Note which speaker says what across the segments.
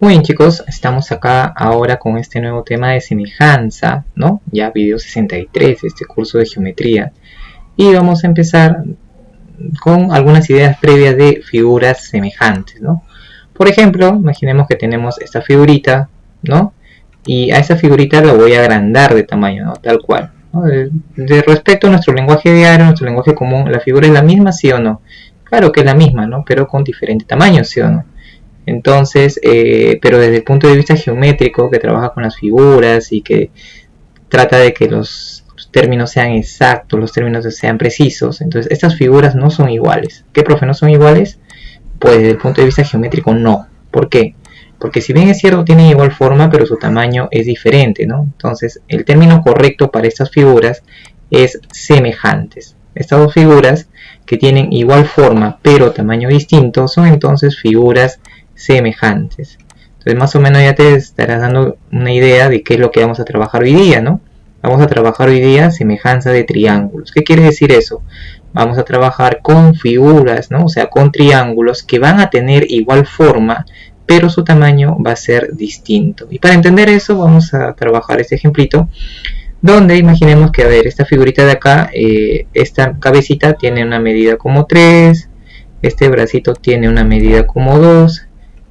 Speaker 1: Muy bien, chicos, estamos acá ahora con este nuevo tema de semejanza, ¿no? Ya video 63 de este curso de geometría. Y vamos a empezar con algunas ideas previas de figuras semejantes, ¿no? Por ejemplo, imaginemos que tenemos esta figurita, ¿no? Y a esa figurita la voy a agrandar de tamaño, ¿no? Tal cual, ¿no? De respecto a nuestro lenguaje diario, nuestro lenguaje común, ¿la figura es la misma, sí o no? Claro que es la misma, ¿no? Pero con diferente tamaño, ¿sí o no? Entonces, pero desde el punto de vista geométrico, que trabaja con las figuras y que trata de que los términos sean exactos, los términos sean precisos, entonces estas figuras no son iguales. ¿Qué, profe, no son iguales? Pues desde el punto de vista geométrico no. ¿Por qué? Porque si bien es cierto, tienen igual forma, pero su tamaño es diferente, ¿no? Entonces, el término correcto para estas figuras es semejantes. Estas dos figuras que tienen igual forma, pero tamaño distinto, son entonces figuras semejantes. Entonces más o menos ya te estarás dando una idea de qué es lo que vamos a trabajar hoy día, ¿no? Vamos a trabajar hoy día semejanza de triángulos. ¿Qué quiere decir eso? Vamos a trabajar con figuras, ¿no? O sea, con triángulos que van a tener igual forma, pero su tamaño va a ser distinto. Y para entender eso vamos a trabajar este ejemplito, donde imaginemos que, a ver, esta figurita de acá, esta cabecita tiene una medida como 3, este bracito tiene una medida como 2,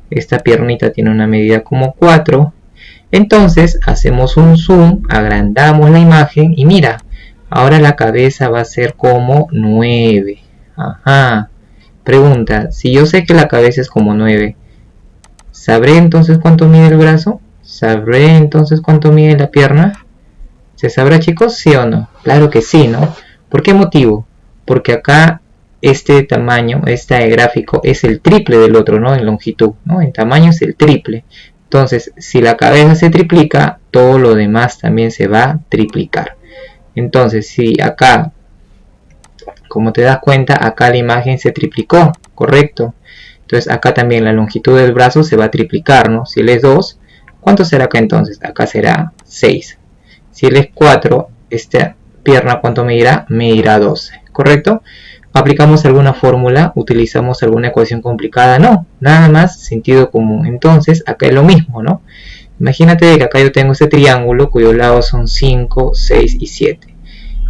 Speaker 1: esta piernita tiene una medida como 4. Entonces hacemos un zoom, agrandamos la imagen y mira, ahora la cabeza va a ser como 9. Ajá. Pregunta, si yo sé que la cabeza es como 9, ¿sabré entonces cuánto mide el brazo? ¿Sabré entonces cuánto mide la pierna? ¿Se sabrá, chicos? ¿Sí o no? Claro que sí, ¿no? ¿Por qué motivo? Porque acá este tamaño, este gráfico es el triple del otro, ¿no? En longitud, ¿no? En tamaño es el triple. Entonces, si la cabeza se triplica, todo lo demás también se va a triplicar. Entonces, si acá, como te das cuenta, acá la imagen se triplicó, ¿correcto? Entonces, acá también la longitud del brazo se va a triplicar, ¿no? Si él es 2, ¿cuánto será acá entonces? Acá será 6. Si él es 4, esta pierna, ¿cuánto medirá? Medirá 12, ¿correcto? ¿Aplicamos alguna fórmula? ¿Utilizamos alguna ecuación complicada? No, nada más sentido común. Entonces, acá es lo mismo, ¿no? Imagínate que acá yo tengo este triángulo cuyos lados son 5, 6 y 7.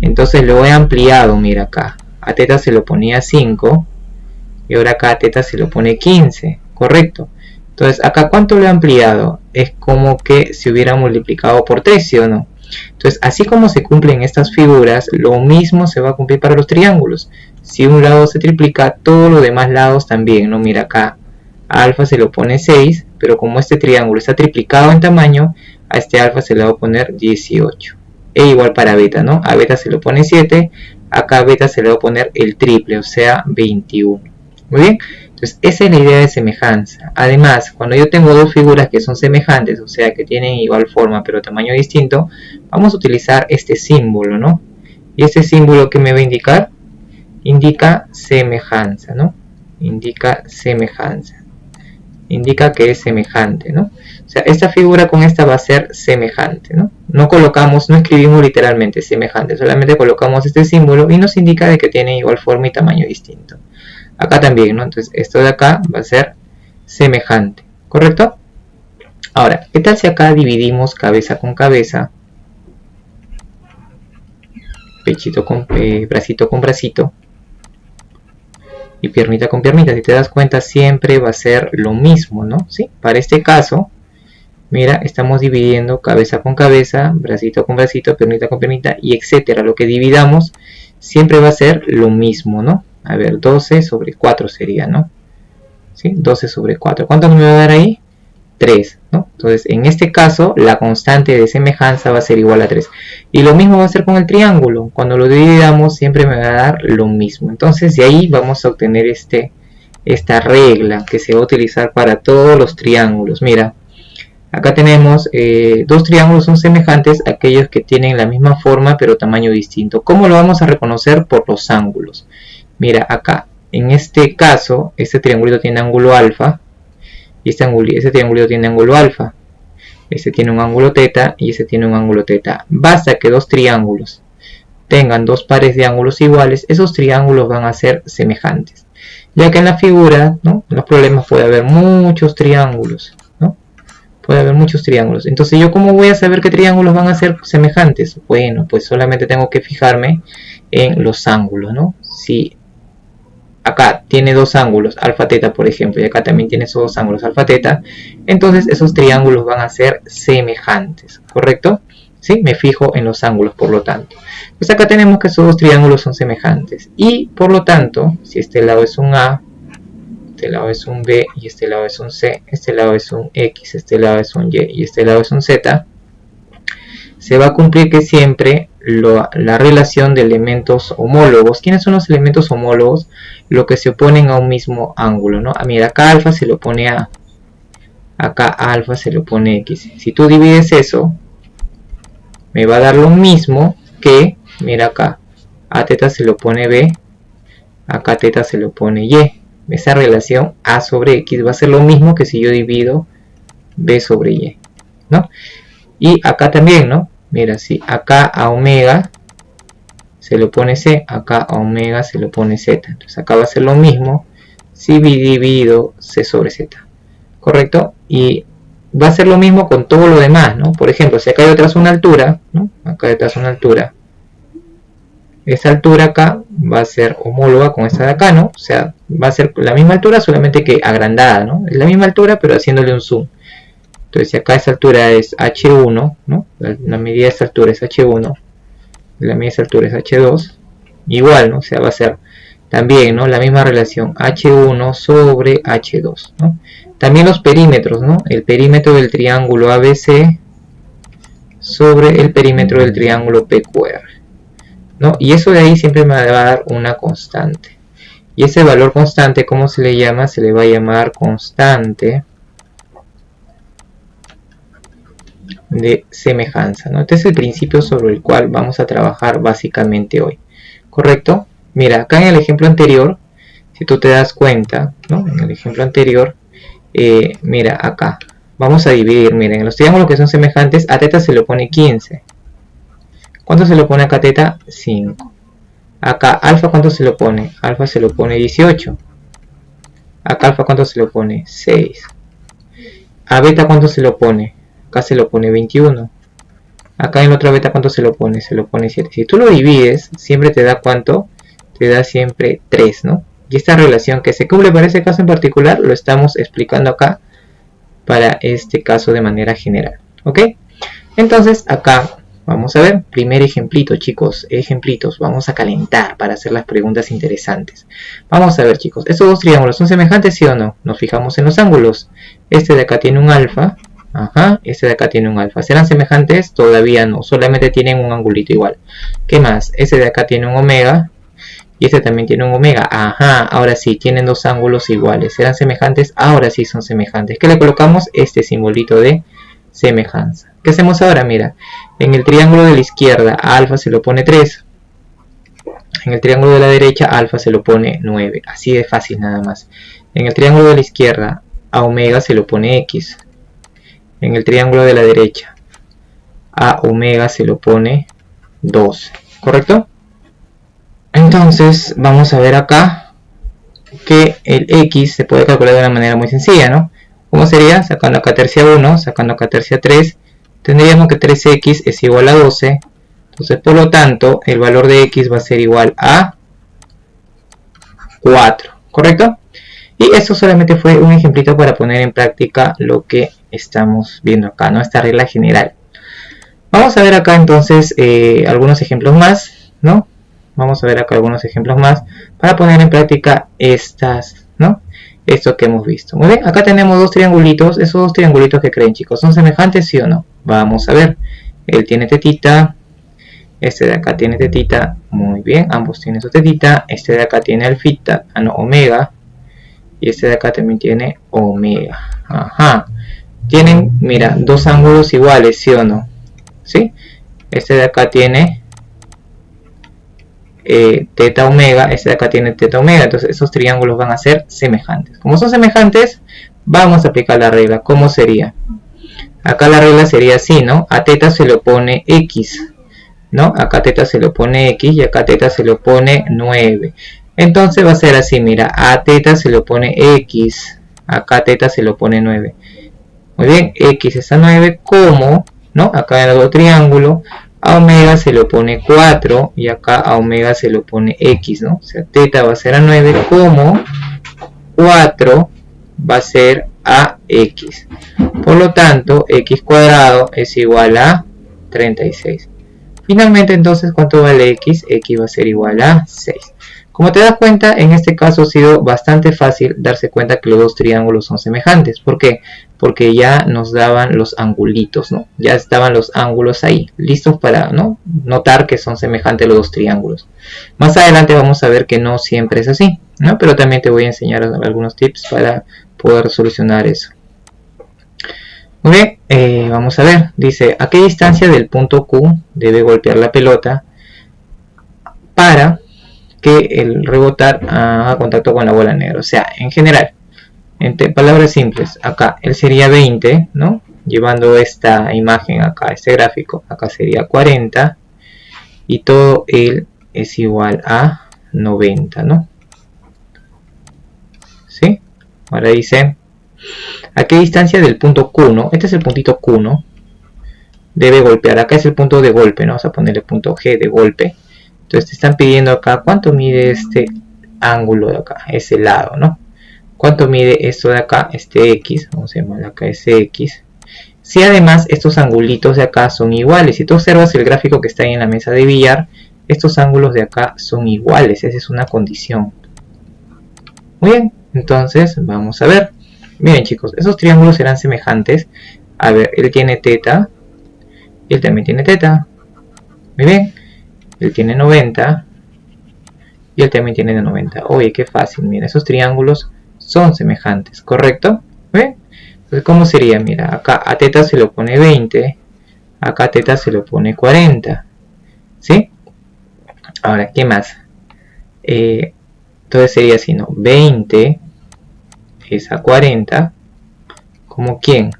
Speaker 1: Entonces lo he ampliado, mira acá. A teta se lo ponía 5 y ahora acá a teta se lo pone 15, ¿correcto? Entonces, acá ¿cuánto lo he ampliado? Es como que se hubiera multiplicado por 3, ¿sí o no? Entonces, así como se cumplen estas figuras, lo mismo se va a cumplir para los triángulos. Si un lado se triplica, todos los demás lados también, ¿no? Mira acá, a alfa se lo pone 6, pero como este triángulo está triplicado en tamaño, a este alfa se le va a poner 18. E igual para beta, ¿no? A beta se lo pone 7, acá a beta se le va a poner el triple, o sea, 21. Muy bien, entonces esa es la idea de semejanza. Además, cuando yo tengo dos figuras que son semejantes, o sea, que tienen igual forma pero tamaño distinto, vamos a utilizar este símbolo, ¿no? Y este símbolo, ¿qué me va a indicar? Indica semejanza, ¿no? Indica semejanza. Indica que es semejante, ¿no? O sea, esta figura con esta va a ser semejante, ¿no? No colocamos, no escribimos literalmente semejante, solamente colocamos este símbolo y nos indica de que tiene igual forma y tamaño distinto. Acá también, ¿no? Entonces esto de acá va a ser semejante, ¿correcto? Ahora, ¿qué tal si acá dividimos cabeza con cabeza? Pechito con bracito con bracito. Y piernita con piernita. Si te das cuenta, siempre va a ser lo mismo, ¿no? ¿Sí? Para este caso, mira, estamos dividiendo cabeza con cabeza, bracito con bracito, piernita con piernita, y etcétera. Lo que dividamos siempre va a ser lo mismo, ¿no? A ver, 12 sobre 4 sería, ¿no? ¿Sí? 12 sobre 4. ¿Cuánto me va a dar ahí? 3, ¿no? Entonces, en este caso, la constante de semejanza va a ser igual a 3. Y lo mismo va a ser con el triángulo. Cuando lo dividamos, siempre me va a dar lo mismo. Entonces, de ahí vamos a obtener esta regla que se va a utilizar para todos los triángulos. Mira, acá tenemos dos triángulos son semejantes, aquellos que tienen la misma forma, pero tamaño distinto. ¿Cómo lo vamos a reconocer? Por los ángulos. Mira, acá, en este caso, este triangulito tiene ángulo alfa. Y este triángulo tiene ángulo alfa, este tiene un ángulo teta y este tiene un ángulo teta. Basta que dos triángulos tengan dos pares de ángulos iguales, esos triángulos van a ser semejantes. Ya que en la figura, ¿no? En los problemas puede haber muchos triángulos, ¿no? Puede haber muchos triángulos. Entonces, ¿yo cómo voy a saber qué triángulos van a ser semejantes? Bueno, pues solamente tengo que fijarme en los ángulos, ¿no? Si acá tiene dos ángulos, alfa teta, por ejemplo, y acá también tiene esos dos ángulos, alfa teta, entonces esos triángulos van a ser semejantes, ¿correcto? ¿Sí? Me fijo en los ángulos, por lo tanto. Pues acá tenemos que esos dos triángulos son semejantes. Y, por lo tanto, si este lado es un A, este lado es un B, y este lado es un C, este lado es un X, este lado es un Y, y este lado es un Z, se va a cumplir que siempre la relación de elementos homólogos. ¿Quiénes son los elementos homólogos? Lo que se oponen a un mismo ángulo, ¿no? Mira, acá alfa se lo pone A, acá alfa se lo pone X. Si tú divides eso, me va a dar lo mismo que, mira acá, a teta se lo pone B, acá teta se lo pone Y. Esa relación A sobre X va a ser lo mismo que si yo divido B sobre Y, ¿no? Y acá también, ¿no? Mira, si acá a omega se lo pone C, acá a omega se lo pone Z. Entonces acá va a ser lo mismo si divido C sobre Z, ¿correcto? Y va a ser lo mismo con todo lo demás, ¿no? Por ejemplo, si acá hay detrás una altura, ¿no? Acá detrás una altura. Esa altura acá va a ser homóloga con esta de acá, ¿no? O sea, va a ser la misma altura, solamente que agrandada, ¿no? Es la misma altura, pero haciéndole un zoom. Entonces, si acá esa altura es H1, ¿no? La medida de esta altura es H1, la medida de esta altura es H2, igual, ¿no? O sea, va a ser también, ¿no? La misma relación H1 sobre H2, ¿no? También los perímetros, ¿no? El perímetro del triángulo ABC sobre el perímetro del triángulo PQR, ¿no? Y eso de ahí siempre me va a dar una constante. Y ese valor constante, ¿cómo se le llama? Se le va a llamar constante de semejanza, ¿no? Este es el principio sobre el cual vamos a trabajar básicamente hoy, ¿correcto? Mira, acá en el ejemplo anterior, si tú te das cuenta, ¿no? En el ejemplo anterior, mira, acá, vamos a dividir, miren, en los triángulos que son semejantes, a teta se le pone 15. ¿Cuánto se le pone acá a teta? 5. Acá, alfa, ¿cuánto se le pone? Alfa se lo pone 18. Acá, alfa, ¿cuánto se lo pone? 6. A beta, ¿cuánto se lo pone? Acá se lo pone 21. Acá en la otra beta, ¿cuánto se lo pone? Se lo pone 7. Si tú lo divides, siempre te da ¿cuánto? Te da siempre 3, ¿no? Y esta relación que se cumple para ese caso en particular, lo estamos explicando acá para este caso de manera general, ¿ok? Entonces, acá vamos a ver, primer ejemplito, chicos, ejemplitos. Vamos a calentar para hacer las preguntas interesantes. Vamos a ver, chicos, ¿estos dos triángulos son semejantes, sí o no? Nos fijamos en los ángulos. Este de acá tiene un alfa. Ajá, este de acá tiene un alfa. ¿Serán semejantes? Todavía no, solamente tienen un angulito igual. ¿Qué más? Este de acá tiene un omega. Y este también tiene un omega. Ajá, ahora sí, tienen dos ángulos iguales. ¿Serán semejantes? Ahora sí son semejantes. ¿Qué le colocamos? Este simbolito de semejanza. ¿Qué hacemos ahora? Mira, en el triángulo de la izquierda a alfa se lo pone 3. En el triángulo de la derecha a alfa se lo pone 9. Así de fácil nada más. En el triángulo de la izquierda a omega se lo pone X. En el triángulo de la derecha a omega se lo pone 12, ¿correcto? Entonces vamos a ver acá que el X se puede calcular de una manera muy sencilla, ¿no? ¿Cómo sería? Sacando acá tercia 1, sacando acá tercia 3, tendríamos que 3x es igual a 12. Entonces, por lo tanto, el valor de x va a ser igual a 4, ¿correcto? Y eso solamente fue un ejemplito para poner en práctica lo que estamos viendo acá, ¿no? Esta regla general. Vamos a ver acá entonces algunos ejemplos más, ¿no? Vamos a ver acá algunos ejemplos más para poner en práctica estas, ¿no? Esto que hemos visto. Muy bien, acá tenemos dos triangulitos. Esos dos triangulitos que creen, chicos, ¿son semejantes, sí o no? Vamos a ver. Él tiene tetita. Este de acá tiene tetita. Muy bien, ambos tienen su tetita. Este de acá tiene alfita, no, omega. Y este de acá también tiene omega. Ajá. Tienen, mira, dos ángulos iguales, ¿sí o no? ¿Sí? Este de acá tiene teta omega, este de acá tiene teta omega. Entonces esos triángulos van a ser semejantes. Como son semejantes, vamos a aplicar la regla. ¿Cómo sería? Acá la regla sería así, ¿no? A teta se lo pone x, ¿no? Acá teta se lo pone x y acá teta se lo pone 9. Entonces va a ser así, mira, a teta se lo pone x, acá teta se lo pone 9. Muy bien, x es a 9 como, ¿no? Acá en el otro triángulo, a omega se le opone 4 y acá a omega se le opone x, ¿no? O sea, teta va a ser a 9 como 4 va a ser a x. Por lo tanto, x cuadrado es igual a 36. Finalmente, entonces, ¿cuánto vale x? X va a ser igual a 6. Como te das cuenta, en este caso ha sido bastante fácil darse cuenta que los dos triángulos son semejantes. ¿Por qué? Porque ya nos daban los angulitos, ¿no? Ya estaban los ángulos ahí, listos para, ¿no?, notar que son semejantes los dos triángulos. Más adelante vamos a ver que no siempre es así, ¿no? Pero también te voy a enseñar algunos tips para poder solucionar eso. Muy bien, vamos a ver. Dice, ¿a qué distancia del punto Q debe golpear la pelota para que el rebotar haga contacto con la bola negra? O sea, en general, entre palabras simples, acá él sería 20, ¿no? Llevando esta imagen acá, este gráfico, acá sería 40 y todo él es igual a 90, ¿no? ¿Sí? Ahora dice, ¿a qué distancia del punto Q, ¿no? Este es el puntito Q, ¿no? Debe golpear. Acá es el punto de golpe, ¿no? Vamos a ponerle punto G de golpe. Entonces te están pidiendo acá cuánto mide este ángulo de acá, ese lado, ¿no? ¿Cuánto mide esto de acá? Este X. Vamos a llamar acá ese X. Si además estos angulitos de acá son iguales. Si tú observas el gráfico que está ahí en la mesa de billar, estos ángulos de acá son iguales. Esa es una condición. Muy bien. Entonces vamos a ver. Miren, chicos, esos triángulos serán semejantes. A ver, él tiene teta. Y él también tiene teta. Muy bien. Él tiene 90. Y él también tiene 90. Oye, qué fácil. Mira, esos triángulos son semejantes, ¿correcto? ¿Ven? Entonces, ¿cómo sería? Mira, acá a teta se lo pone 20. Acá a teta se lo pone 40. ¿Sí? Ahora, ¿qué más? Entonces sería así, ¿no? 20 es a 40. ¿Como quién?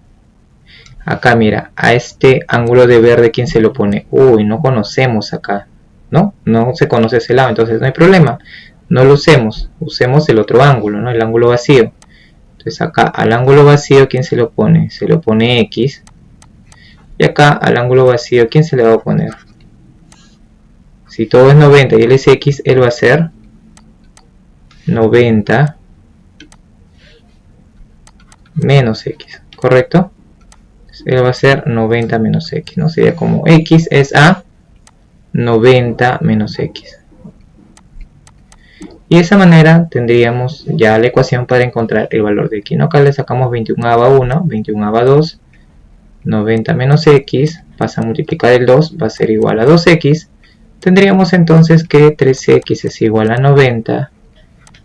Speaker 1: Acá, mira, a este ángulo de verde, ¿quién se lo pone? Uy, no conocemos acá, ¿no? No se conoce ese lado, entonces no hay problema. No lo usemos, usemos el otro ángulo, ¿no? El ángulo vacío. Entonces acá al ángulo vacío, ¿quién se lo pone? Se lo pone X. Y acá al ángulo vacío, ¿quién se le va a poner? Si todo es 90 y él es X, él va a ser 90 menos X, ¿correcto? Él va a ser 90 menos X, ¿no? Sería como X es a 90 menos X. Y de esa manera tendríamos ya la ecuación para encontrar el valor de X, ¿no? Acá le sacamos 21 a 1, 21 a 2, 90 menos X, pasa a multiplicar el 2, va a ser igual a 2X. Tendríamos entonces que 3X es igual a 90.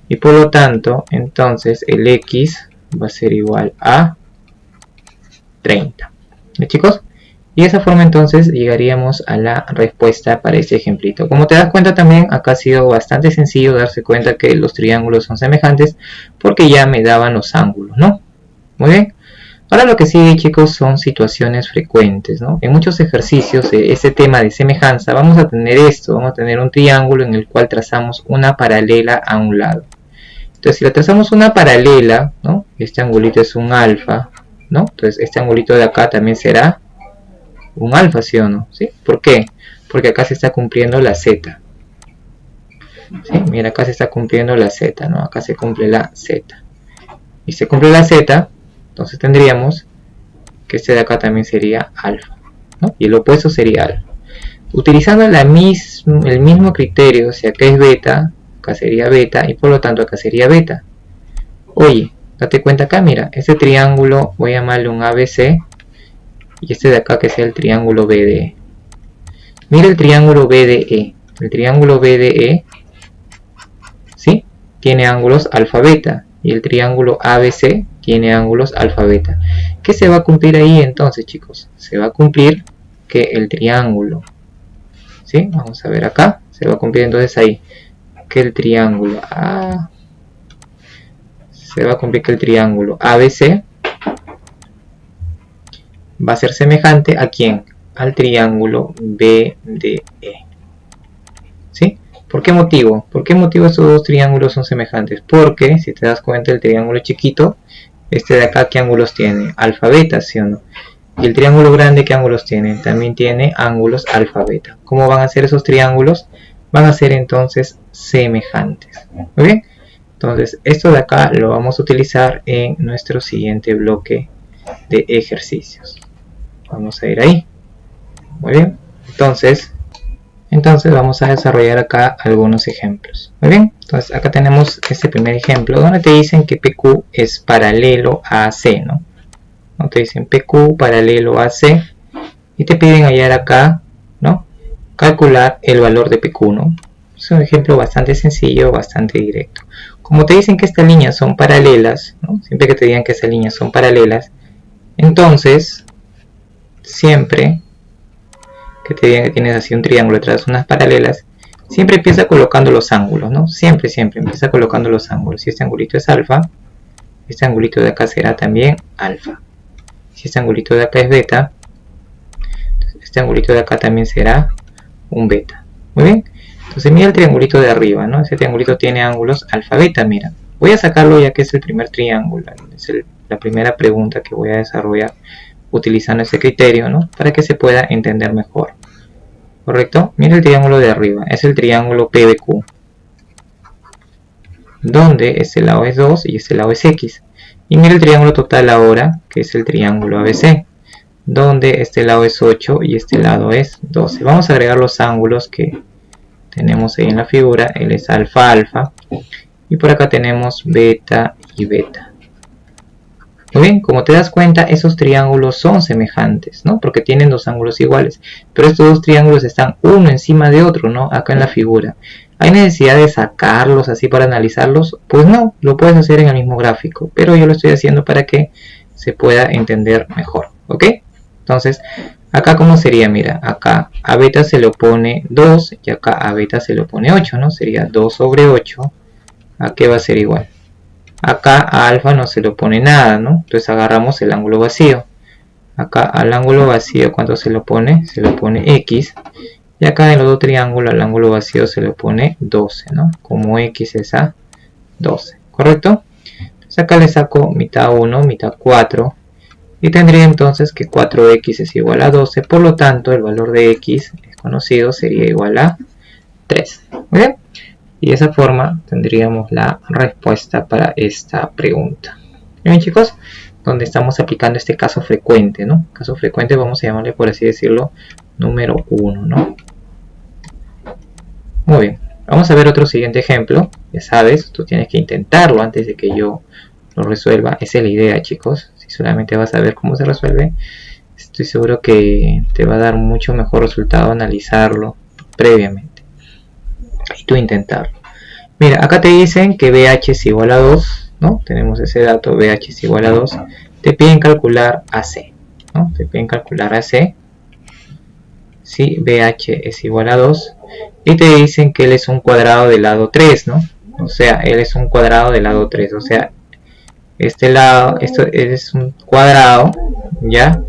Speaker 1: Y por lo tanto, entonces el X va a ser igual a 30. ¿Bien, chicos? Y de esa forma entonces llegaríamos a la respuesta para este ejemplito. Como te das cuenta también, acá ha sido bastante sencillo darse cuenta que los triángulos son semejantes porque ya me daban los ángulos, ¿no? Muy bien. Ahora lo que sigue, chicos, son situaciones frecuentes, ¿no? En muchos ejercicios de este tema de semejanza vamos a tener esto, vamos a tener un triángulo en el cual trazamos una paralela a un lado. Entonces si le trazamos una paralela, ¿no? Este angulito es un alfa, ¿no? Entonces este angulito de acá también será un alfa, ¿sí o no? ¿Sí? ¿Por qué? Porque acá se está cumpliendo la z. ¿Sí? Mira, acá se está cumpliendo la z, ¿no? Acá se cumple la z. Y se cumple la z, entonces tendríamos que este de acá también sería alfa, ¿no? Y el opuesto sería alfa. Utilizando el mismo criterio, si acá es beta, acá sería beta, y por lo tanto acá sería beta. Oye, date cuenta acá, mira, este triángulo voy a llamarle un ABC, y este de acá que sea el triángulo BDE. Mira el triángulo BDE. El triángulo BDE, ¿sí?, tiene ángulos alfa beta. Y el triángulo ABC tiene ángulos alfa beta. ¿Qué se va a cumplir ahí entonces, chicos? Se va a cumplir que el triángulo, ¿sí? Vamos a ver acá. Se va a cumplir entonces ahí que el triángulo se va a cumplir que el triángulo ABC va a ser semejante a ¿quién? Al triángulo BDE. ¿Sí? ¿Por qué motivo? ¿Por qué motivo estos dos triángulos son semejantes? Porque, si te das cuenta, el triángulo chiquito Este de acá, ¿qué ángulos tiene? Alfa, beta, ¿sí o no? Y el triángulo grande, ¿qué ángulos tiene? También tiene ángulos alfa, beta. ¿Cómo van a ser esos triángulos? Van a ser entonces semejantes. Muy bien. Entonces, esto de acá lo vamos a utilizar en nuestro siguiente bloque de ejercicios. Vamos a ir ahí. Muy bien. Entonces vamos a desarrollar acá algunos ejemplos. Muy bien. Entonces, acá tenemos este primer ejemplo donde te dicen que PQ es paralelo a AC, ¿no? Te dicen PQ paralelo a AC y te piden hallar acá, ¿no? Calcular el valor de PQ, ¿no? Es un ejemplo bastante sencillo, bastante directo. Como te dicen que estas líneas son paralelas, ¿no? Siempre que te digan que estas líneas son paralelas, entonces, siempre que te digan que tienes así un triángulo detrás de unas paralelas, siempre empieza colocando los ángulos, ¿no? Siempre empieza colocando los ángulos. Si este angulito es alfa, este angulito de acá será también alfa. Si este angulito de acá es beta, este angulito de acá también será un beta. Muy bien. Entonces mira el triangulito de arriba, ¿no? Ese triangulito tiene ángulos alfa, beta, mira. Voy a sacarlo ya que es el primer triángulo. Es la primera pregunta que voy a desarrollar utilizando ese criterio, ¿no? Para que se pueda entender mejor. ¿Correcto? Mira el triángulo de arriba. Es el triángulo PBQ. Donde este lado es 2 y este lado es X. Y mira el triángulo total ahora, que es el triángulo ABC, donde este lado es 8 y este lado es 12. Vamos a agregar los ángulos que tenemos ahí en la figura. Él es alfa, alfa. Y por acá tenemos beta y beta. Muy bien, como te das cuenta, esos triángulos son semejantes, ¿no? Porque tienen dos ángulos iguales. Pero estos dos triángulos están uno encima de otro, ¿no? Acá en la figura. ¿Hay necesidad de sacarlos así para analizarlos? Pues no, lo puedes hacer en el mismo gráfico, pero yo lo estoy haciendo para que se pueda entender mejor, ¿ok? Entonces, acá ¿cómo sería? Mira, acá a beta se le opone 2 y acá a beta se le opone 8, ¿no? Sería 2 sobre 8, ¿a qué va a ser igual? Acá a alfa no se le opone nada, ¿no? Entonces agarramos el ángulo vacío. Acá al ángulo vacío, ¿cuánto se le opone? Se le opone X. Y acá en el otro triángulo, al ángulo vacío se le pone 12, ¿no? Como X es a 12, ¿correcto? Entonces acá le saco mitad 1, mitad 4. Y tendría entonces que 4X es igual a 12. Por lo tanto, el valor de X es conocido, sería igual a 3. ¿Muy bien? Y de esa forma tendríamos la respuesta para esta pregunta. Bien, chicos, donde estamos aplicando este caso frecuente, ¿no? Caso frecuente vamos a llamarle, por así decirlo, número 1, ¿no? Muy bien, vamos a ver otro siguiente ejemplo. Ya sabes, tú tienes que intentarlo antes de que yo lo resuelva. Esa es la idea, chicos. Si solamente vas a ver cómo se resuelve, estoy seguro que te va a dar mucho mejor resultado analizarlo previamente y tú intentarlo. Mira, acá te dicen que BH es igual a 2, ¿no? Tenemos ese dato, BH es igual a 2. Te piden calcular AC, ¿no? Te piden calcular AC. Si BH es igual a 2. Y te dicen que él es un cuadrado del lado 3, ¿no? O sea, él es un cuadrado del lado 3. O sea, este lado, esto es un cuadrado, ¿ya?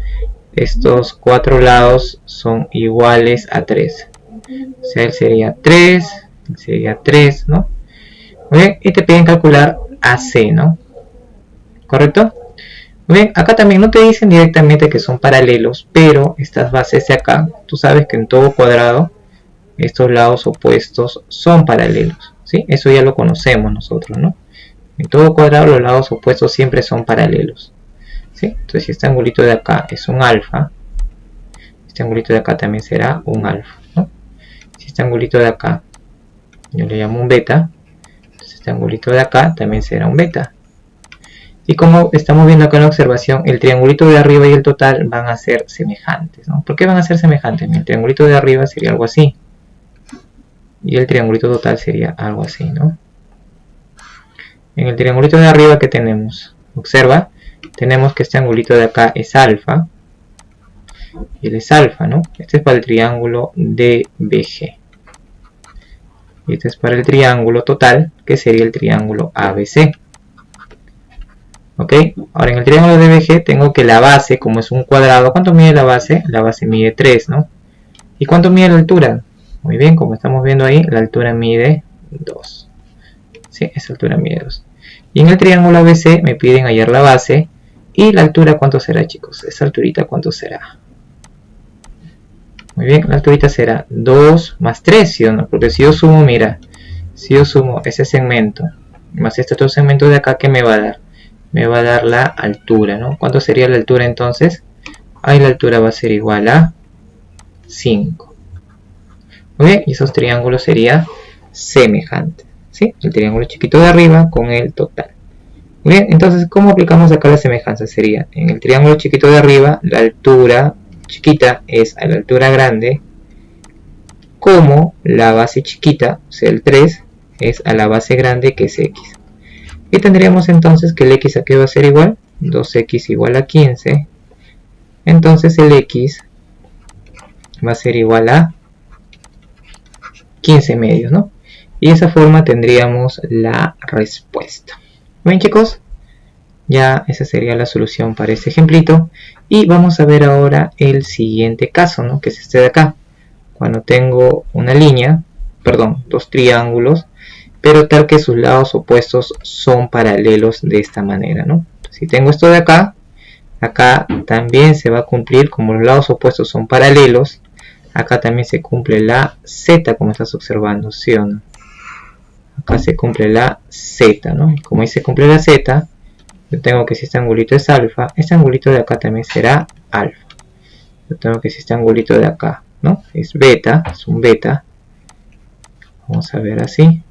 Speaker 1: Estos cuatro lados son iguales a 3. O sea, él sería 3, ¿no? Muy bien, y te piden calcular AC, ¿no? ¿Correcto? Muy bien, acá también no te dicen directamente que son paralelos, pero estas bases de acá, tú sabes que en todo cuadrado, estos lados opuestos son paralelos, ¿sí? Eso ya lo conocemos nosotros, ¿no? En todo cuadrado los lados opuestos siempre son paralelos, ¿sí? Entonces si este angulito de acá es un alfa, este angulito de acá también será un alfa, ¿no? Si este angulito de acá yo le llamo un beta, entonces este angulito de acá también será un beta. Y como estamos viendo acá en la observación, el triangulito de arriba y el total van a ser semejantes, ¿no? ¿Por qué van a ser semejantes? El triangulito de arriba sería algo así. Y el triangulito total sería algo así, ¿no? En el triangulito de arriba, ¿qué tenemos? Observa, tenemos que este angulito de acá es alfa. Y él es alfa, ¿no? Este es para el triángulo DBG. Y este es para el triángulo total, que sería el triángulo ABC. ¿Ok? Ahora en el triángulo DBG tengo que la base, como es un cuadrado, ¿cuánto mide la base? La base mide 3, ¿no? ¿Y cuánto mide la altura? Muy bien, como estamos viendo ahí, la altura mide 2. ¿Sí? Esa altura mide 2. Y en el triángulo ABC me piden hallar la base. Y la altura, ¿cuánto será, chicos? Esa alturita, ¿cuánto será? Muy bien, la alturita será 2 más 3, ¿sí o no? Porque si yo sumo, mira, si yo sumo ese segmento más este otro segmento de acá, ¿qué me va a dar? Me va a dar la altura, ¿no? ¿Cuánto sería la altura entonces? Ahí la altura va a ser igual a 5. Muy bien, y esos triángulos serían semejantes, ¿sí? El triángulo chiquito de arriba con el total. Muy bien, entonces, ¿cómo aplicamos acá la semejanza? Sería, en el triángulo chiquito de arriba, la altura chiquita es a la altura grande, como la base chiquita, o sea, el 3, es a la base grande, que es x. Y tendríamos entonces que el x aquí va a ser igual, 2x igual a 15. Entonces el x va a ser igual a 15 medios, ¿no? Y de esa forma tendríamos la respuesta. Bien, chicos, ya esa sería la solución para este ejemplito. Y vamos a ver ahora el siguiente caso, ¿no? Que es este de acá. Cuando tengo una línea, perdón, dos triángulos, pero tal que sus lados opuestos son paralelos de esta manera, ¿no? Si tengo esto de acá, acá también se va a cumplir, como los lados opuestos son paralelos, acá también se cumple la z, como estás observando, ¿sí o no? Acá se cumple la z, ¿no? Como ahí se cumple la z, yo tengo que si este angulito es alfa, este angulito de acá también será alfa. Yo tengo que si este angulito de acá, ¿no? Es beta, es un beta. Vamos a ver así.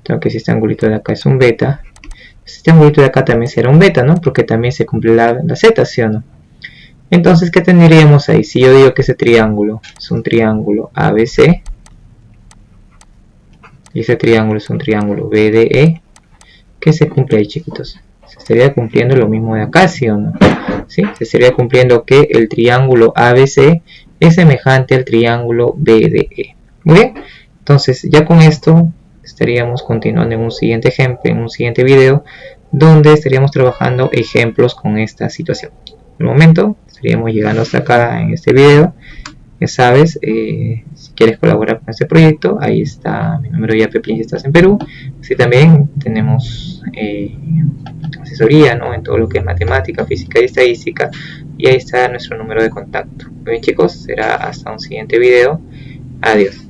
Speaker 1: Tengo que si este angulito de acá es un beta, este angulito de acá también será un beta, ¿no? Porque también se cumple la z, ¿sí o no? Entonces, ¿qué tendríamos ahí? Si yo digo que ese triángulo es un triángulo ABC, y ese triángulo es un triángulo BDE, ¿qué se cumple ahí, chiquitos? Se estaría cumpliendo lo mismo de acá, ¿sí o no? ¿Sí? Se estaría cumpliendo que el triángulo ABC es semejante al triángulo BDE. Muy bien, entonces ya con esto estaríamos continuando en un siguiente ejemplo, en un siguiente video, donde estaríamos trabajando ejemplos con esta situación. Por el momento estaríamos llegando hasta acá en este video. Ya sabes, si quieres colaborar con este proyecto, ahí está mi número de IAP si estás en Perú. Así también tenemos asesoría, ¿no? En todo lo que es matemática, física y estadística. Y ahí está nuestro número de contacto. Muy bien, chicos, será hasta un siguiente video. Adiós.